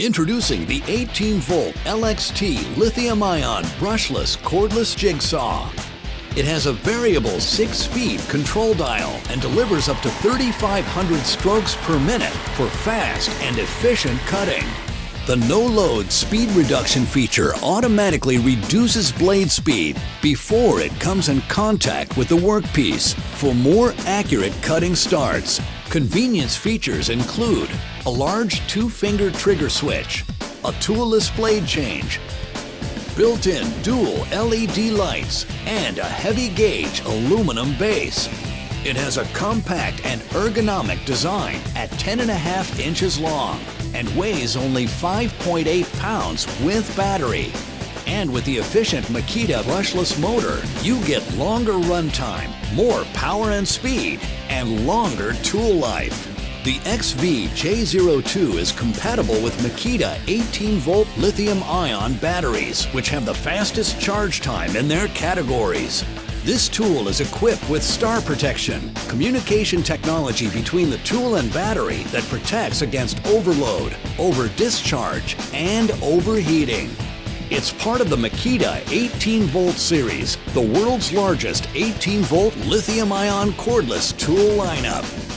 Introducing the 18V LXT Lithium-Ion Brushless Cordless Jigsaw. It has a variable 6-speed control dial and delivers up to 3,500 strokes per minute for fast and efficient cutting. The no-load speed reduction feature automatically reduces blade speed before it comes in contact with the workpiece for more accurate cutting starts. Convenience features include a large 2-finger trigger switch, a toolless blade change, built-in dual LED lights, and a heavy-gauge aluminum base. It has a compact and ergonomic design at 10.5 inches long and weighs only 5.8 pounds with battery. And with the efficient MAKITA brushless motor, you get longer runtime, more power and speed, and longer tool life. The XVJ02 is compatible with MAKITA 18V lithium-ion batteries, which have the fastest charge time in their categories. This tool is equipped with star protection, communication technology between the tool and battery that protects against overload, over-discharge, and overheating. It's part of the MAKITA 18V series, the world's largest 18V lithium-ion cordless tool lineup.